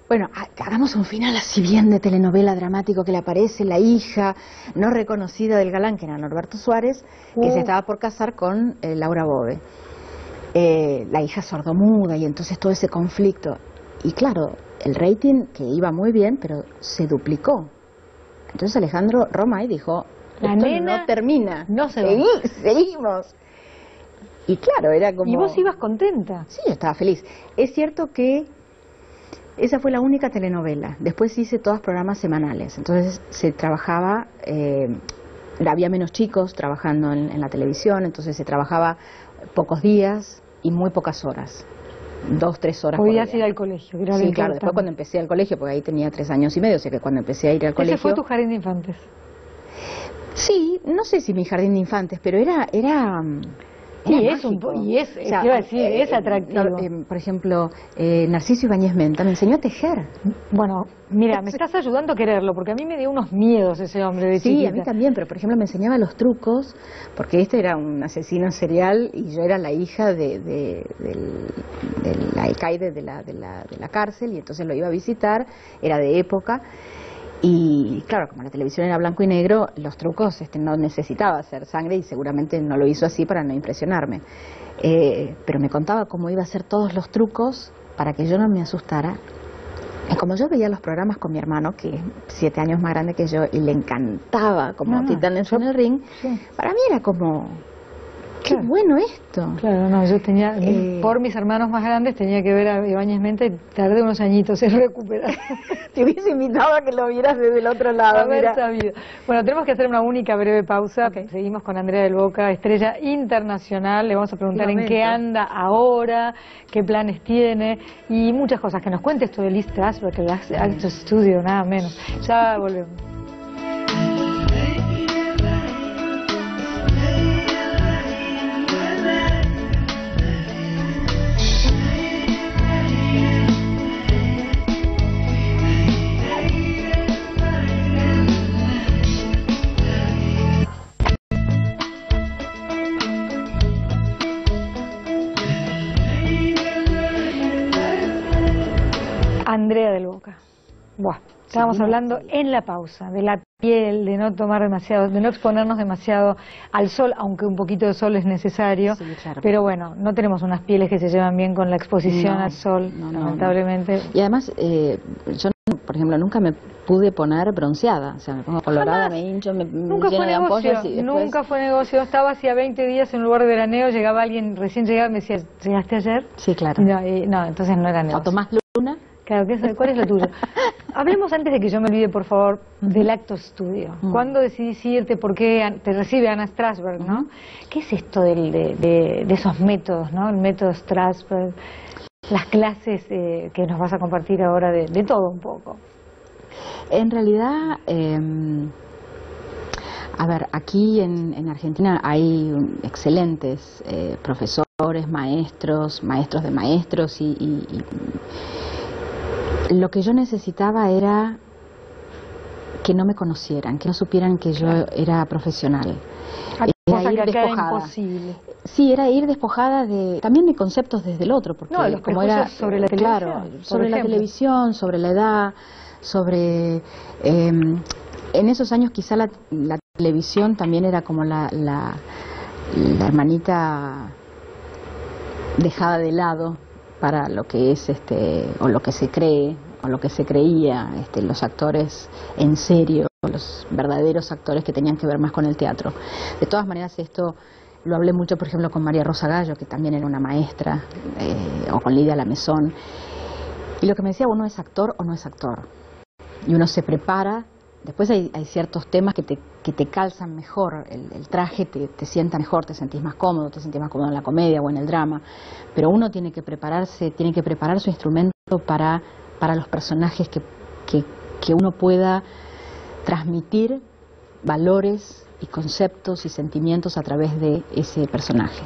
Bueno, hagamos un final así bien de telenovela dramático, que le aparece la hija no reconocida del galán, que era Norberto Suárez, que se estaba por casar con Laura Bove. La hija sordomuda, y entonces todo ese conflicto. Y claro, el rating, que iba muy bien, pero se duplicó. Entonces Alejandro Romay dijo, la esto nena no termina, no se va. Seguimos. Y claro, era como... ¿Y vos ibas contenta? Sí, yo estaba feliz. Es cierto que esa fue la única telenovela. Después hice todos programas semanales. Entonces se trabajaba, había menos chicos trabajando en la televisión, entonces se trabajaba pocos días y muy pocas horas. 2, 3 horas. Podías ir al colegio. Que era sí, claro. Después cuando empecé al colegio, porque ahí tenía 3 años y medio, o sea que cuando empecé a ir al colegio... ¿Ese fue tu jardín de infantes? Sí, no sé si mi jardín de infantes, pero era Y era es un mágico. y es, O sea, te iba a decir, es atractivo. Por ejemplo, Narciso Ibáñez Menta me enseñó a tejer. Bueno, mira, me estás ayudando a quererlo, porque a mí me dio unos miedos ese hombre de Sí, chiquita. a mí también, pero por ejemplo me enseñaba los trucos, porque este era un asesino serial y yo era la hija del alcaide de la cárcel, y entonces lo iba a visitar, era de época. Y claro, como la televisión era blanco y negro, los trucos no necesitaba hacer sangre, y seguramente no lo hizo así para no impresionarme. Pero me contaba cómo iba a hacer todos los trucos para que yo no me asustara. Y como yo veía los programas con mi hermano, que es 7 años más grande que yo, y le encantaba como Titanes en el Ring, para mí era como, qué bueno esto. Claro, no, yo tenía, por mis hermanos más grandes, tenía que ver a Ibáñez Menta y tardé unos añitos en recuperar. Te hubiese invitado a que lo vieras desde el otro lado. Haber sabido. Bueno, tenemos que hacer una única breve pausa. Seguimos con Andrea del Boca, estrella internacional. Le vamos a preguntar en qué anda ahora, qué planes tiene y muchas cosas. Que nos cuente esto de Lee Strasberg, que hace Actors Studio, nada menos. Ya volvemos. Andrea del Boca. Buah, estábamos hablando en la pausa de la piel, de no tomar demasiado, de no exponernos demasiado al sol, aunque un poquito de sol es necesario. Sí, claro. Pero bueno, no tenemos unas pieles que se llevan bien con la exposición al sol, lamentablemente. Y además, yo, por ejemplo, nunca me pude poner bronceada. O sea, me pongo colorada, me hincho, me Nunca lleno fue de negocio, ampollas y después... nunca fue negocio. Estaba hacía 20 días en un lugar de veraneo, llegaba alguien recién llegado y me decía, ¿llegaste ayer? Sí, claro. No, entonces no era negocio. ¿O tomás luna? Claro, ¿cuál es lo tuyo? Hablemos antes de que yo me olvide, por favor, del Actors Studio. ¿Cuándo decidís irte? ¿Por qué te recibe Ana Strasberg, no? ¿Qué es esto de esos métodos, no? El método Strasberg, las clases que nos vas a compartir ahora de todo un poco. En realidad, a ver, aquí en Argentina hay excelentes profesores, maestros de maestros y lo que yo necesitaba era que no me conocieran, que no supieran que yo era profesional. Cosa que acá era imposible. Sí, era ir despojada también de conceptos desde el otro, porque los como era sobre la televisión, claro, sobre la televisión, sobre la edad, sobre en esos años quizá la televisión también era como la hermanita dejada de lado para lo que es o lo que se cree o lo que se creía los actores en serio, los verdaderos actores que tenían que ver más con el teatro. De todas maneras, esto lo hablé mucho, por ejemplo, con María Rosa Gallo, que también era una maestra, o con Lidia Lamezón, y lo que me decía, uno es actor o no es actor, y uno se prepara. Después hay ciertos temas que te calzan mejor, el traje te sienta mejor, te sentís más cómodo en la comedia o en el drama, pero uno tiene que prepararse, tiene que preparar su instrumento para los personajes que uno pueda transmitir valores y conceptos y sentimientos a través de ese personaje.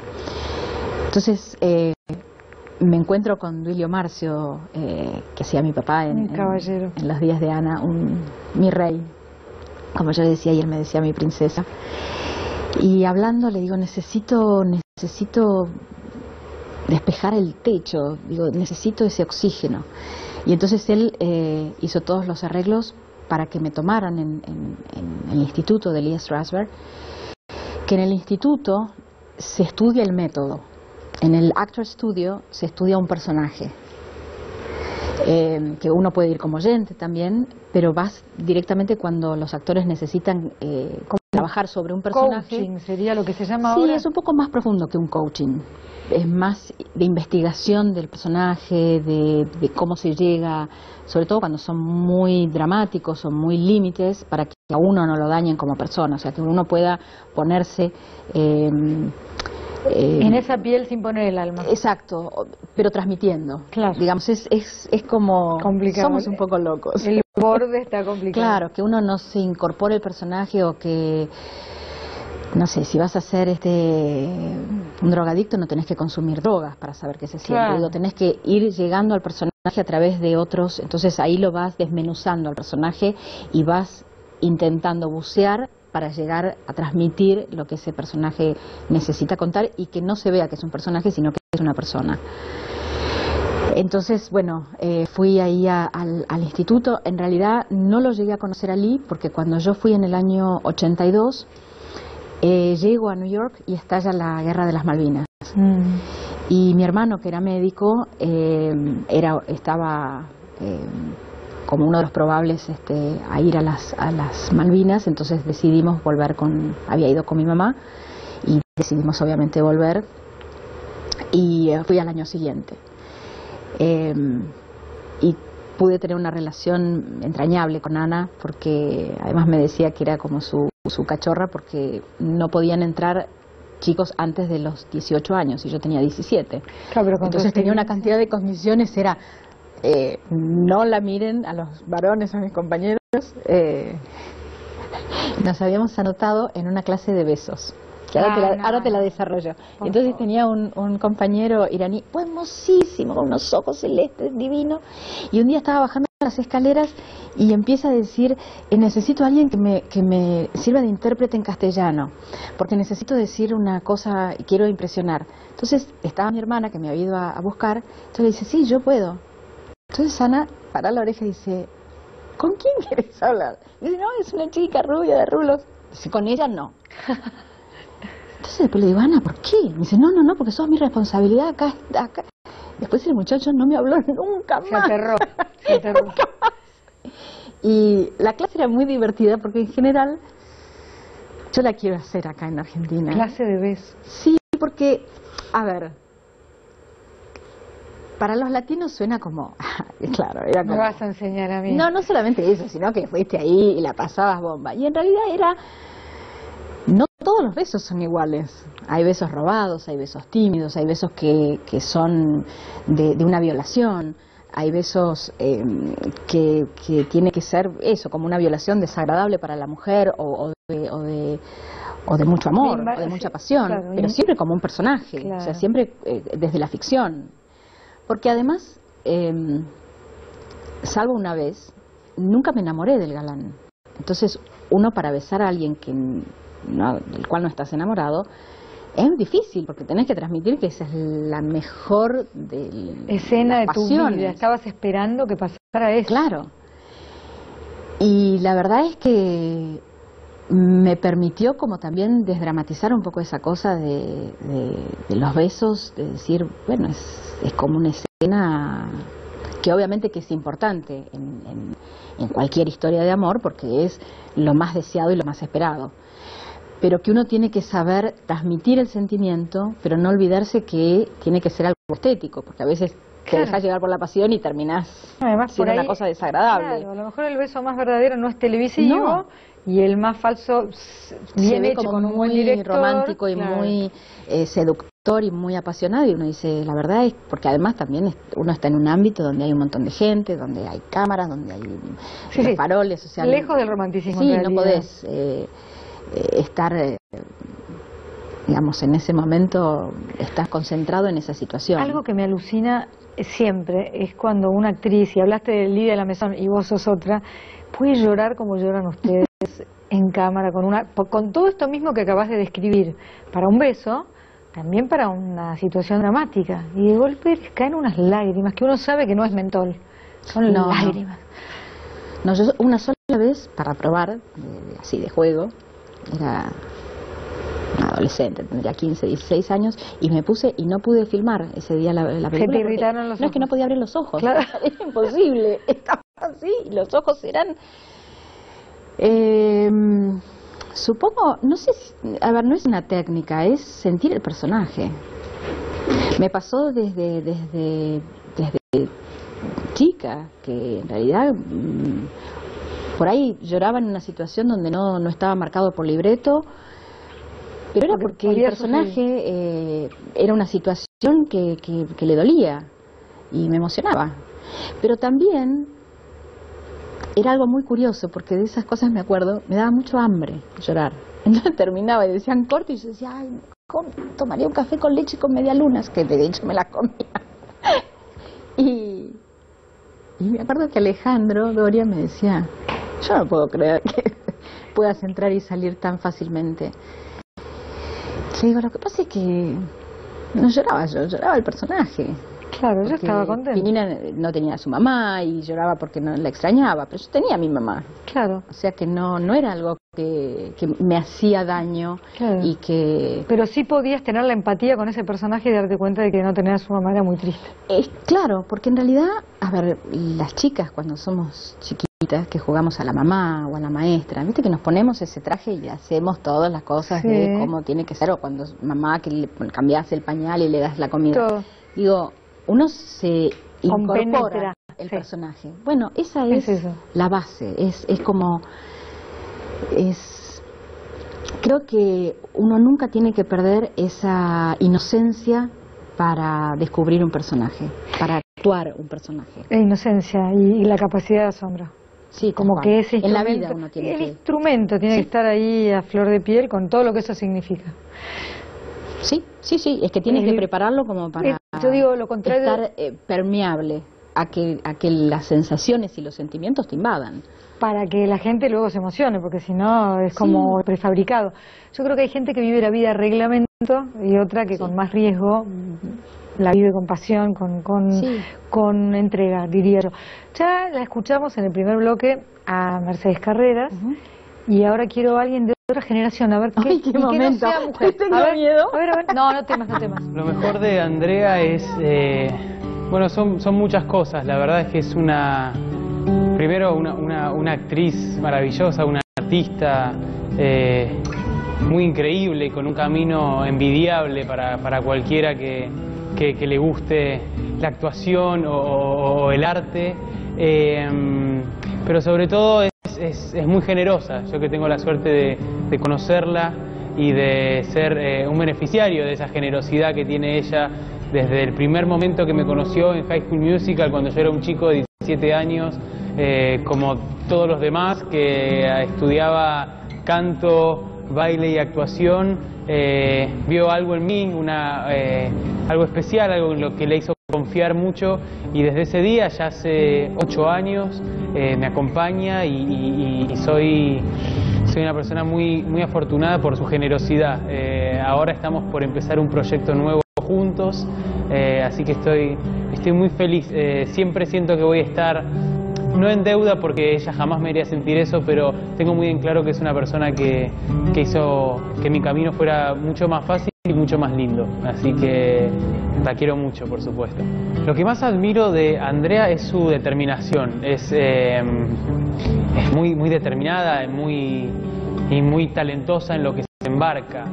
Entonces, me encuentro con Duilio Marcio, que hacía mi papá en Los días de Ana, mi rey, como yo le decía, y él me decía mi princesa. Y hablando le digo, necesito despejar el techo, digo, necesito ese oxígeno. Y entonces él hizo todos los arreglos para que me tomaran en el instituto de Lee Strasberg, que en el instituto se estudia el método. En el Actors Studio se estudia un personaje, que uno puede ir como oyente también, pero vas directamente cuando los actores necesitan trabajar sobre un personaje. Coaching sería lo que se llama ahora. Sí, es un poco más profundo que un coaching. Es más de investigación del personaje, de cómo se llega, sobre todo cuando son muy dramáticos o muy límites, para que a uno no lo dañen como persona, o sea, que uno pueda ponerse... en esa piel sin poner el alma. Exacto, pero transmitiendo. Claro. Digamos, es como... complicado. Somos un poco locos. El borde está complicado. Claro, que uno no se incorpore el personaje o que no sé, si vas a ser un drogadicto no tenés que consumir drogas para saber qué se siente. Claro. Digo, tenés que ir llegando al personaje a través de otros, entonces ahí lo vas desmenuzando al personaje y vas intentando bucear para llegar a transmitir lo que ese personaje necesita contar y que no se vea que es un personaje, sino que es una persona. Entonces, bueno, fui ahí al instituto. En realidad no lo llegué a conocer a Lee porque cuando yo fui en el año 82, llego a New York y estalla la Guerra de las Malvinas. Y mi hermano, que era médico, estaba como uno de los probables a ir a las Malvinas. Entonces decidimos volver había ido con mi mamá y decidimos obviamente volver y fui al año siguiente. Y pude tener una relación entrañable con Ana porque además me decía que era como su cachorra porque no podían entrar chicos antes de los 18 años y yo tenía 17. Claro, pero entonces tenía una cantidad de condiciones, era no la miren a los varones, a mis compañeros. Nos habíamos anotado en una clase de besos. Que ahora te la desarrollo. Entonces tenía un compañero iraní, hermosísimo, con unos ojos celestes, divino, y un día estaba bajando las escaleras y empieza a decir, necesito a alguien que me sirva de intérprete en castellano, porque necesito decir una cosa y quiero impresionar. Entonces estaba mi hermana que me había ido a buscar, entonces le dice, sí, yo puedo. Entonces Ana para la oreja y dice, ¿con quién quieres hablar? Y dice, no, es una chica rubia de rulos. Dice, con ella no. Entonces después le digo, Ana, ¿por qué? Me dice, no, porque sos mi responsabilidad acá. Después el muchacho no me habló nunca más. Se aterró. Nunca más. Y la clase era muy divertida porque en general yo la quiero hacer acá en Argentina. ¿Clase de besos? Sí, porque, a ver, para los latinos suena como, claro, era como... Me vas a enseñar a mí. No solamente eso, sino que fuiste ahí y la pasabas bomba. Y en realidad era... No todos los besos son iguales. Hay besos robados, hay besos tímidos, hay besos que son de una violación, hay besos que tiene que ser eso, como una violación desagradable para la mujer o de mucho amor, o de mucha pasión, claro, pero siempre como un personaje, claro. O sea, siempre desde la ficción. Porque además, salvo una vez, nunca me enamoré del galán. Entonces, uno para besar a alguien del cual no estás enamorado, es difícil, porque tenés que transmitir que esa es la mejor escena de tu vida. Estabas esperando que pasara eso. Claro. Y la verdad es que me permitió como también desdramatizar un poco esa cosa de los besos, de decir, bueno, es como una escena que obviamente que es importante en cualquier historia de amor, porque es lo más deseado y lo más esperado. Pero que uno tiene que saber transmitir el sentimiento, pero no olvidarse que tiene que ser algo estético, porque a veces te dejas llevar por la pasión y terminás siendo una cosa desagradable. Claro, a lo mejor el beso más verdadero no es televisivo, y el más falso bien hecho, como con un buen muy director, romántico y muy seductor y muy apasionado, y uno dice, la verdad es, porque además también uno está en un ámbito donde hay un montón de gente, donde hay cámaras, donde hay faroles, o sea, lejos del romanticismo. Sí, no podés estar, digamos, en ese momento estás concentrado en esa situación. Algo que me alucina siempre es cuando una actriz, y hablaste de Lidia de la Maison y vos sos otra, puede llorar como lloran ustedes en cámara, con todo esto mismo que acabas de describir, para un beso, también para una situación dramática, y de golpe les caen unas lágrimas, que uno sabe que no es mentol, son lágrimas. No, yo una sola vez, para probar, así de juego, era una adolescente, tendría 15, 16 años, y me puse y no pude filmar ese día la película. ¿Se te irritaron los ojos? No, es que no podía abrir los ojos, claro. Era imposible, estaba así, y los ojos eran... supongo, no sé, a ver, no es una técnica, es sentir el personaje. Me pasó desde chica, que en realidad... por ahí lloraba en una situación donde no estaba marcado por libreto, pero era porque el personaje era una situación que le dolía y me emocionaba. Pero también era algo muy curioso, porque de esas cosas me acuerdo, me daba mucho hambre llorar. Entonces terminaba y decían corte y yo decía, ay, tomaría un café con leche con medialunas, que de hecho me la comía. Y me acuerdo que Alejandro Doria me decía, yo no puedo creer que puedas entrar y salir tan fácilmente. Le digo, lo que pasa es que no lloraba yo, lloraba el personaje. Claro, yo estaba contenta. Pinina no tenía a su mamá y lloraba porque no la extrañaba, pero yo tenía a mi mamá. Claro. O sea que no era algo que me hacía daño, claro. Y que... Pero sí podías tener la empatía con ese personaje y darte cuenta de que no tener a su mamá era muy triste. Claro, porque en realidad, a ver, las chicas cuando somos chiquitas, que jugamos a la mamá o a la maestra, viste que nos ponemos ese traje y hacemos todas las cosas sí. De cómo tiene que ser, o cuando mamá que le cambias el pañal y le das la comida. Todo. Digo, uno se incorpora el sí. personaje. Bueno, esa es eso. La base, es como... Creo que uno nunca tiene que perder esa inocencia para descubrir un personaje, para actuar un personaje. La inocencia y la capacidad de asombro. Sí, como que ese en la vida uno tiene el instrumento tiene sí. que estar ahí a flor de piel con todo lo que eso significa. Sí, es que tienes que prepararlo como para yo digo lo contrario, estar permeable a que las sensaciones y los sentimientos te invadan. Para que la gente luego se emocione, porque si no es como prefabricado. Yo creo que hay gente que vive la vida a reglamento y otra que con más riesgo la vive con pasión, con entrega, diría yo. Ya la escuchamos en el primer bloque a Mercedes Carreras y ahora quiero a alguien de otra generación, a ver qué momento. Que no sea mujer. Tengo miedo. A ver. No temas. Lo mejor de Andrea es, bueno, son muchas cosas. La verdad es que es primero una actriz maravillosa, una artista muy increíble, con un camino envidiable para cualquiera que le guste la actuación o el arte, pero sobre todo es muy generosa. Yo que tengo la suerte de conocerla y de ser un beneficiario de esa generosidad que tiene ella desde el primer momento que me conoció en High School Musical, cuando yo era un chico de 17 años, como todos los demás, que estudiaba canto, baile y actuación, vio algo en mí, algo especial, algo en lo que le hizo confiar mucho, y desde ese día, ya hace 8 años, me acompaña y soy una persona muy afortunada por su generosidad. Ahora estamos por empezar un proyecto nuevo juntos, así que estoy muy feliz. Siempre siento que voy a estar, no en deuda porque ella jamás me haría sentir eso, pero tengo muy en claro que es una persona que hizo que mi camino fuera mucho más fácil y mucho más lindo. Así que la quiero mucho, por supuesto. Lo que más admiro de Andrea es su determinación. Es muy determinada y muy talentosa en lo que se embarca.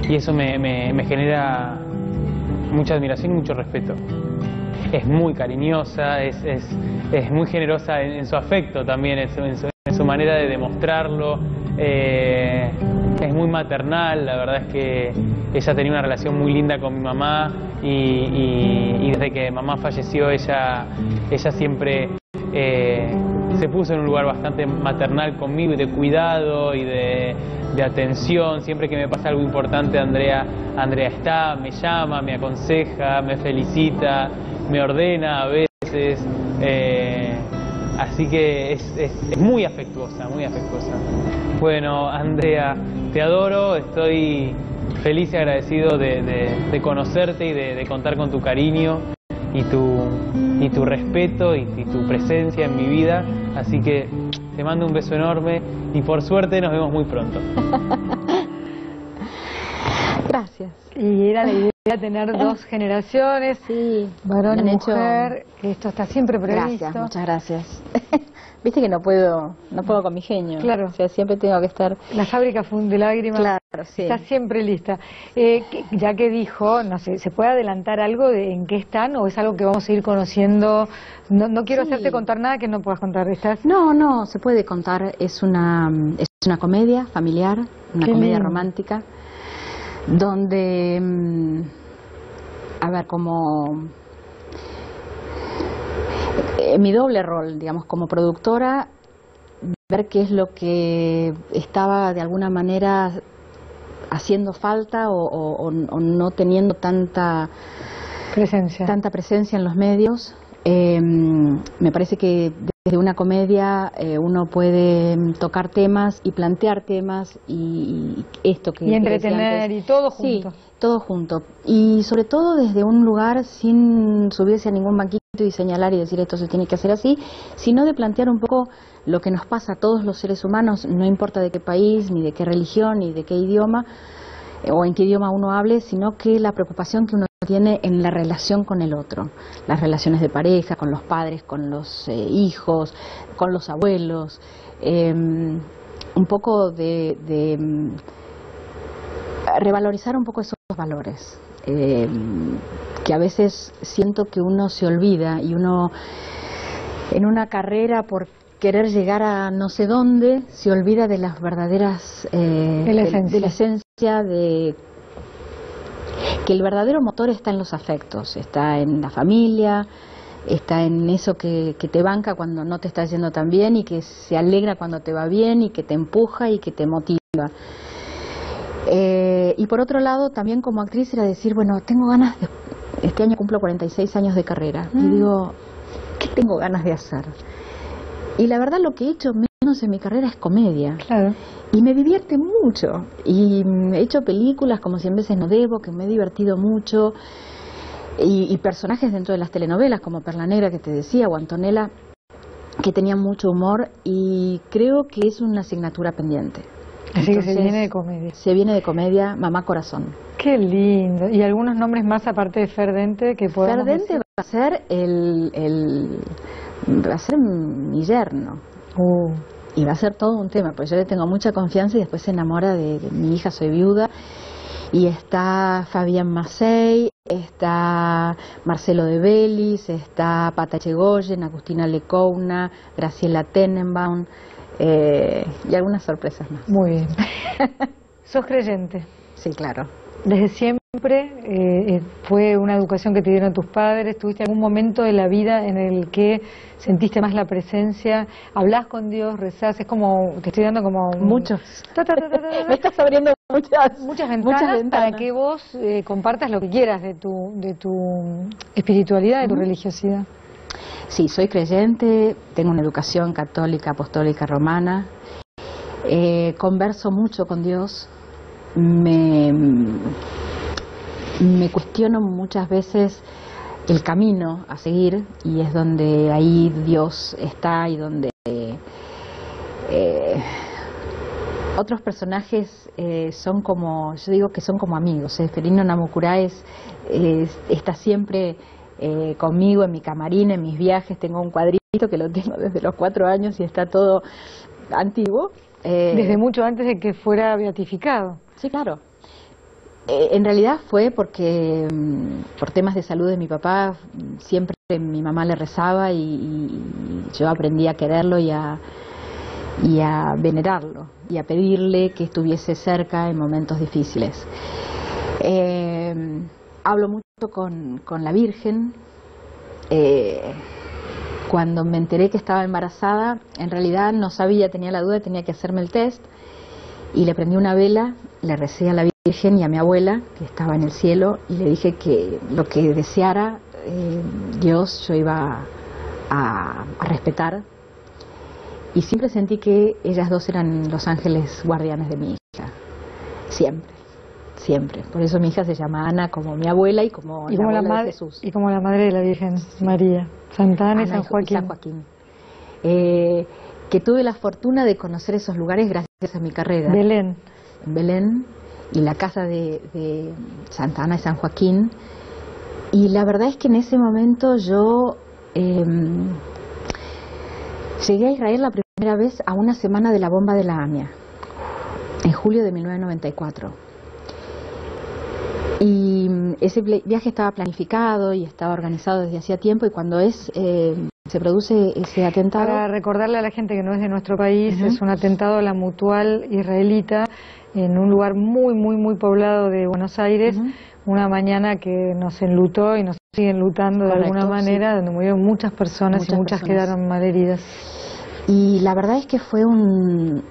Y eso me genera mucha admiración y mucho respeto. Es muy cariñosa, es muy generosa en su afecto también, en su manera de demostrarlo. Es muy maternal, la verdad es que ella tenía una relación muy linda con mi mamá y desde que mamá falleció ella siempre se puso en un lugar bastante maternal conmigo y de cuidado y de atención. Siempre que me pasa algo importante, Andrea está, me llama, me aconseja, me felicita, me ordena a veces, así que es muy afectuosa, muy afectuosa. Bueno, Andrea, te adoro, estoy feliz y agradecido de conocerte y de contar con tu cariño y tu respeto y tu presencia en mi vida, así que te mando un beso enorme y por suerte nos vemos muy pronto. Gracias. Y era la idea tener 2 generaciones, varón y mujer, que esto está siempre previsto. Gracias, muchas gracias. Viste que no puedo con mi genio. Claro. O sea, siempre tengo que estar... La fábrica de lágrimas está siempre lista. Ya que dijo, no sé, ¿se puede adelantar algo de en qué están o es algo que vamos a ir conociendo? No quiero hacerte contar nada que no puedas contar. No, se puede contar. Es una comedia familiar, una comedia romántica, donde, a ver, como... mi doble rol, digamos, como productora, ver qué es lo que estaba de alguna manera haciendo falta o no teniendo tanta presencia en los medios. Me parece que desde una comedia uno puede tocar temas y plantear temas y esto que y entretener antes, y todo junto. Sí, todo junto. Y sobre todo desde un lugar sin subirse a ningún banquito y señalar y decir esto se tiene que hacer así, sino de plantear un poco lo que nos pasa a todos los seres humanos, no importa de qué país, ni de qué religión, ni de qué idioma, o en qué idioma uno hable, sino que la preocupación que uno tiene en la relación con el otro, las relaciones de pareja, con los padres, con los hijos, con los abuelos, un poco de revalorizar un poco esos valores, que a veces siento que uno se olvida y uno en una carrera por querer llegar a no sé dónde se olvida de las verdaderas de la esencia de que el verdadero motor está en los afectos, está en la familia, está en eso que te banca cuando no te está yendo tan bien y que se alegra cuando te va bien y que te empuja y que te motiva. Y por otro lado, también como actriz era decir, bueno, tengo ganas de... Este año cumplo 46 años de carrera y digo, ¿qué tengo ganas de hacer? Y la verdad lo que he hecho menos en mi carrera es comedia. Claro. Y me divierte mucho. Y he hecho películas como 100 veces no debo, que me he divertido mucho. Y personajes dentro de las telenovelas como Perla Negra, que te decía, o Antonella, que tenían mucho humor. Y creo que es una asignatura pendiente. Así Entonces, que se viene de comedia. Se viene de comedia, Mamá Corazón. Qué lindo. ¿Y algunos nombres más aparte de Ferdente que podamos Ferdente decir? va a ser va a ser mi yerno. Y va a ser todo un tema, porque yo le tengo mucha confianza y después se enamora de mi hija, soy viuda. Y está Fabián Macei, está Marcelo de Belis, está Pata Echegoyen, Agustina Lecouna, Graciela Tenenbaum y algunas sorpresas más. Muy bien. ¿Sos creyente? Sí, claro. ¿Desde siempre fue una educación que te dieron tus padres? ¿Tuviste algún momento de la vida en el que sentiste más la presencia? ¿Hablás con Dios? ¿Rezás? Es como, te estoy dando como... Muchos. Me estás abriendo muchas ventanas para que vos compartas lo que quieras de tu espiritualidad, de tu religiosidad. Sí, soy creyente, tengo una educación católica, apostólica, romana. Converso mucho con Dios. Me cuestiono muchas veces el camino a seguir y es donde ahí Dios está y donde otros personajes son como, yo digo que son como amigos. Ferino Namucurá está siempre conmigo en mi camarín, en mis viajes. Tengo un cuadrito que lo tengo desde los 4 años y está todo antiguo. Desde mucho antes de que fuera beatificado. Sí, claro. En realidad fue porque por temas de salud de mi papá siempre mi mamá le rezaba y yo aprendí a quererlo y a venerarlo y a pedirle que estuviese cerca en momentos difíciles. Hablo mucho con la Virgen. Cuando me enteré que estaba embarazada, en realidad no sabía, tenía la duda, tenía que hacerme el test y le prendí una vela, le recé a la Virgen y a mi abuela, que estaba en el cielo, y le dije que lo que deseara Dios yo iba a respetar. Y siempre sentí que ellas dos eran los ángeles guardianes de mi hija. Siempre, siempre. Por eso mi hija se llama Ana, como mi abuela y como la madre de Jesús. Y como la madre de la Virgen María, Santa Ana y San Joaquín. San Joaquín. Que tuve la fortuna de conocer esos lugares gracias a mi carrera. Belén. En Belén, y la casa de Santa Ana y San Joaquín. Y la verdad es que en ese momento yo llegué a Israel la primera vez a una semana de la bomba de la AMIA, en julio de 1994. Y ese viaje estaba planificado y estaba organizado desde hacía tiempo, y cuando se produce ese atentado... Para recordarle a la gente que no es de nuestro país, es un atentado a la Mutual israelita en un lugar muy, muy, muy poblado de Buenos Aires, una mañana que nos enlutó y nos siguen lutando de alguna manera, donde murieron muchas personas y muchas quedaron malheridas. Y la verdad es que fue un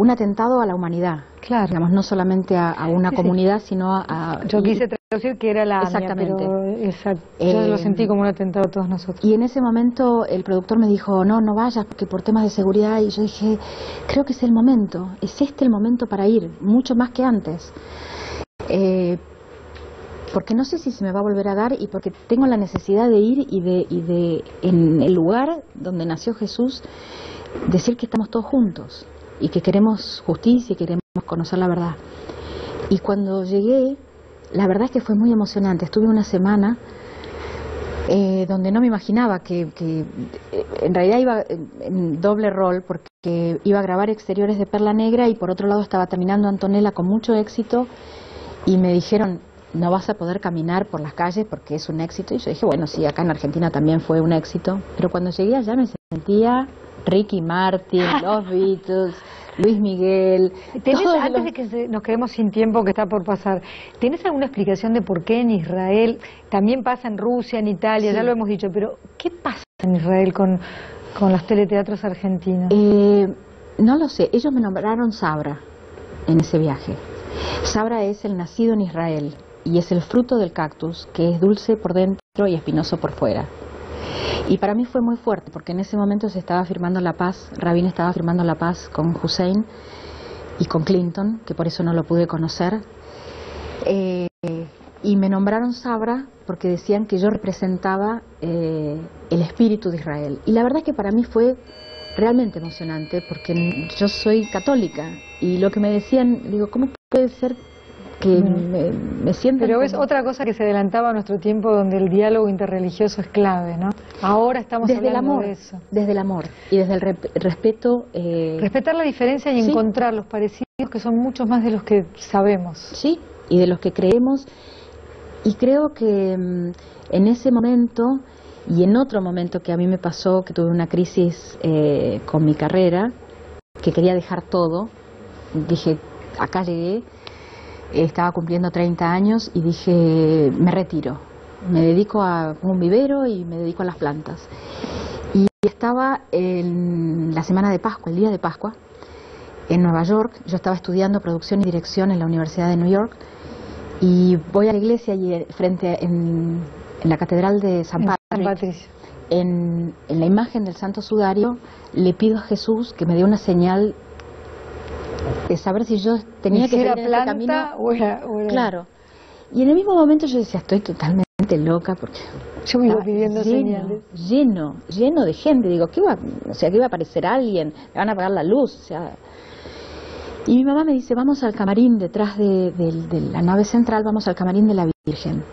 atentado a la humanidad. Claro. Digamos, no solamente a una comunidad, sino a... Yo quise traducir que era la AMIA, exactamente. pero exacto. Yo lo sentí como un atentado a todos nosotros. Y en ese momento el productor me dijo, no vayas porque por temas de seguridad, y yo dije, creo que es el momento, es este el momento para ir, mucho más que antes. Porque no sé si se me va a volver a dar y porque tengo la necesidad de ir y de en el lugar donde nació Jesús, decir que estamos todos juntos y que queremos justicia y queremos conocer la verdad. Y cuando llegué, la verdad es que fue muy emocionante. Estuve una semana donde no me imaginaba que en realidad iba en doble rol, porque iba a grabar exteriores de Perla Negra y por otro lado estaba terminando Antonella con mucho éxito y me dijeron, no vas a poder caminar por las calles porque es un éxito. Y yo dije, bueno, sí, acá en Argentina también fue un éxito, pero cuando llegué allá me sentía Ricky Martin, los Beatles, Luis Miguel. Antes de que nos quedemos sin tiempo que está por pasar, ¿tenés alguna explicación de por qué en Israel, también pasa en Rusia, en Italia, sí, ya lo hemos dicho, pero qué pasa en Israel con los teleteatros argentinos? No lo sé, ellos me nombraron Sabra en ese viaje. Sabra es el nacido en Israel y es el fruto del cactus, que es dulce por dentro y espinoso por fuera. Y para mí fue muy fuerte, porque en ese momento se estaba firmando la paz, Rabin estaba firmando la paz con Hussein y con Clinton, que por eso no lo pude conocer. Y me nombraron Sabra porque decían que yo representaba el espíritu de Israel. Y la verdad es que para mí fue realmente emocionante, porque yo soy católica, y lo que me decían, digo, ¿cómo puede ser que me sientan? Pero es otra cosa que se adelantaba a nuestro tiempo, donde el diálogo interreligioso es clave, ¿no? Ahora estamos desde hablando el amor, de eso. Desde el amor y desde el respeto. Respetar la diferencia y sí, encontrar los parecidos, que son muchos más de los que sabemos. Sí, y de los que creemos. Y creo que en ese momento y en otro momento que a mí me pasó, que tuve una crisis con mi carrera, que quería dejar todo, dije, acá llegué. Estaba cumpliendo 30 años y dije, me retiro, me dedico a un vivero y me dedico a las plantas. Y estaba en la semana de Pascua, el día de Pascua, en Nueva York. Yo estaba estudiando producción y dirección en la Universidad de New York y voy a la iglesia y frente en la catedral de San Patricio, en la imagen del Santo Sudario, le pido a Jesús que me dé una señal de saber si yo tenía que seguir en ese camino o era... Claro. Y en el mismo momento yo decía, estoy totalmente loca porque yo me iba pidiendo señales. Lleno de gente. Digo, ¿qué iba a aparecer alguien? ¿Me van a apagar la luz? O sea, y mi mamá me dice, vamos al camarín detrás de la nave central, vamos al camarín de la Virgen.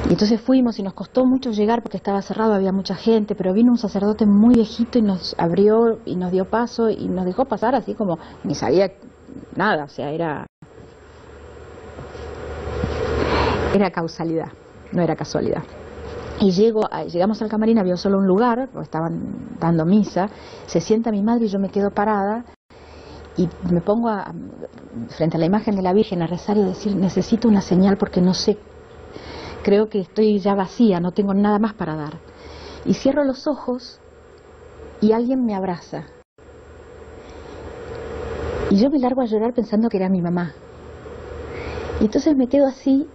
Y entonces fuimos y nos costó mucho llegar porque estaba cerrado, había mucha gente, pero vino un sacerdote muy viejito y nos abrió y nos dio paso y nos dejó pasar así como ni sabía nada, o sea, era causalidad, no era casualidad. Y llegamos al camarín, había solo un lugar, estaban dando misa, se sienta mi madre y yo me quedo parada y me pongo frente a la imagen de la Virgen a rezar y decir, necesito una señal porque no sé. Creo que estoy ya vacía, no tengo nada más para dar. Y cierro los ojos y alguien me abraza. Y yo me largo a llorar pensando que era mi mamá. Y entonces me quedo así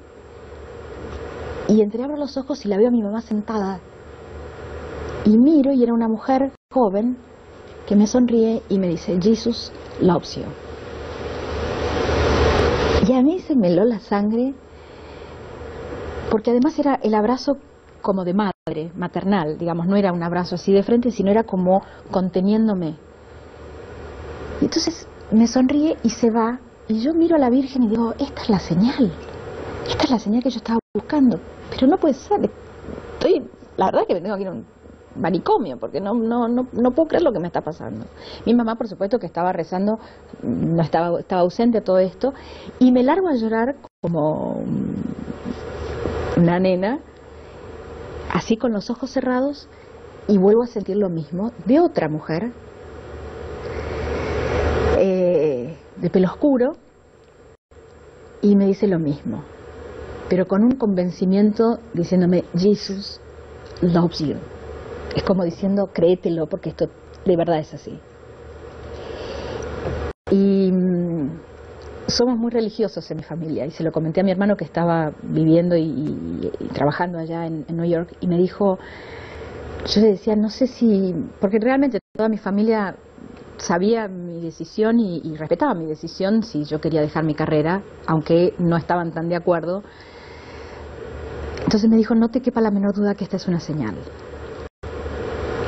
y entreabro los ojos y la veo a mi mamá sentada. Y miro y era una mujer joven que me sonríe y me dice, Jesus loves you. Y a mí se me heló la sangre. Porque además era el abrazo como de madre, maternal, digamos, no era un abrazo así de frente, sino era como conteniéndome. Y entonces me sonríe y se va, y yo miro a la Virgen y digo, esta es la señal que yo estaba buscando, pero no puede ser, la verdad es que me tengo que ir a un manicomio, porque no puedo creer lo que me está pasando. Mi mamá, por supuesto, que estaba rezando, no estaba ausente a todo esto, y me largo a llorar como una nena, así con los ojos cerrados, y vuelvo a sentir lo mismo de otra mujer de pelo oscuro, y me dice lo mismo, pero con un convencimiento diciéndome, Jesus loves you. Es como diciendo, créetelo porque esto de verdad es así. Y somos muy religiosos en mi familia, y se lo comenté a mi hermano que estaba viviendo y trabajando allá en New York, y me dijo, yo le decía, no sé si, porque realmente toda mi familia sabía mi decisión y respetaba mi decisión si yo quería dejar mi carrera, aunque no estaban tan de acuerdo. Entonces me dijo, no te quepa la menor duda que esta es una señal.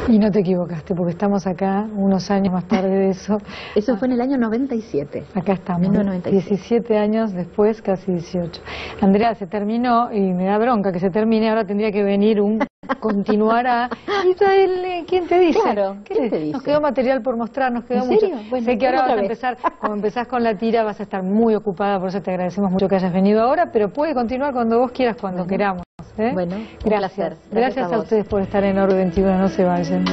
Y no te equivocaste, porque estamos acá unos años más tarde de eso. Eso fue en el año 97. Acá estamos, 1997. 17 años después, casi 18. Andrea, se terminó, y me da bronca que se termine, ahora tendría que venir un continuar a Israel, ¿quién te dice? Claro, ¿quién te dice? Nos quedó material por mostrar, nos quedó ¿En mucho. serio? Bueno, sé que ahora vas a otra vez. empezar, como empezás con la tira, vas a estar muy ocupada, por eso te agradecemos mucho que hayas venido ahora, pero puede continuar cuando vos quieras, cuando queramos. ¿eh? Bueno, un gracias. placer. Gracias a ustedes por estar en Orbe 21, no se vayan.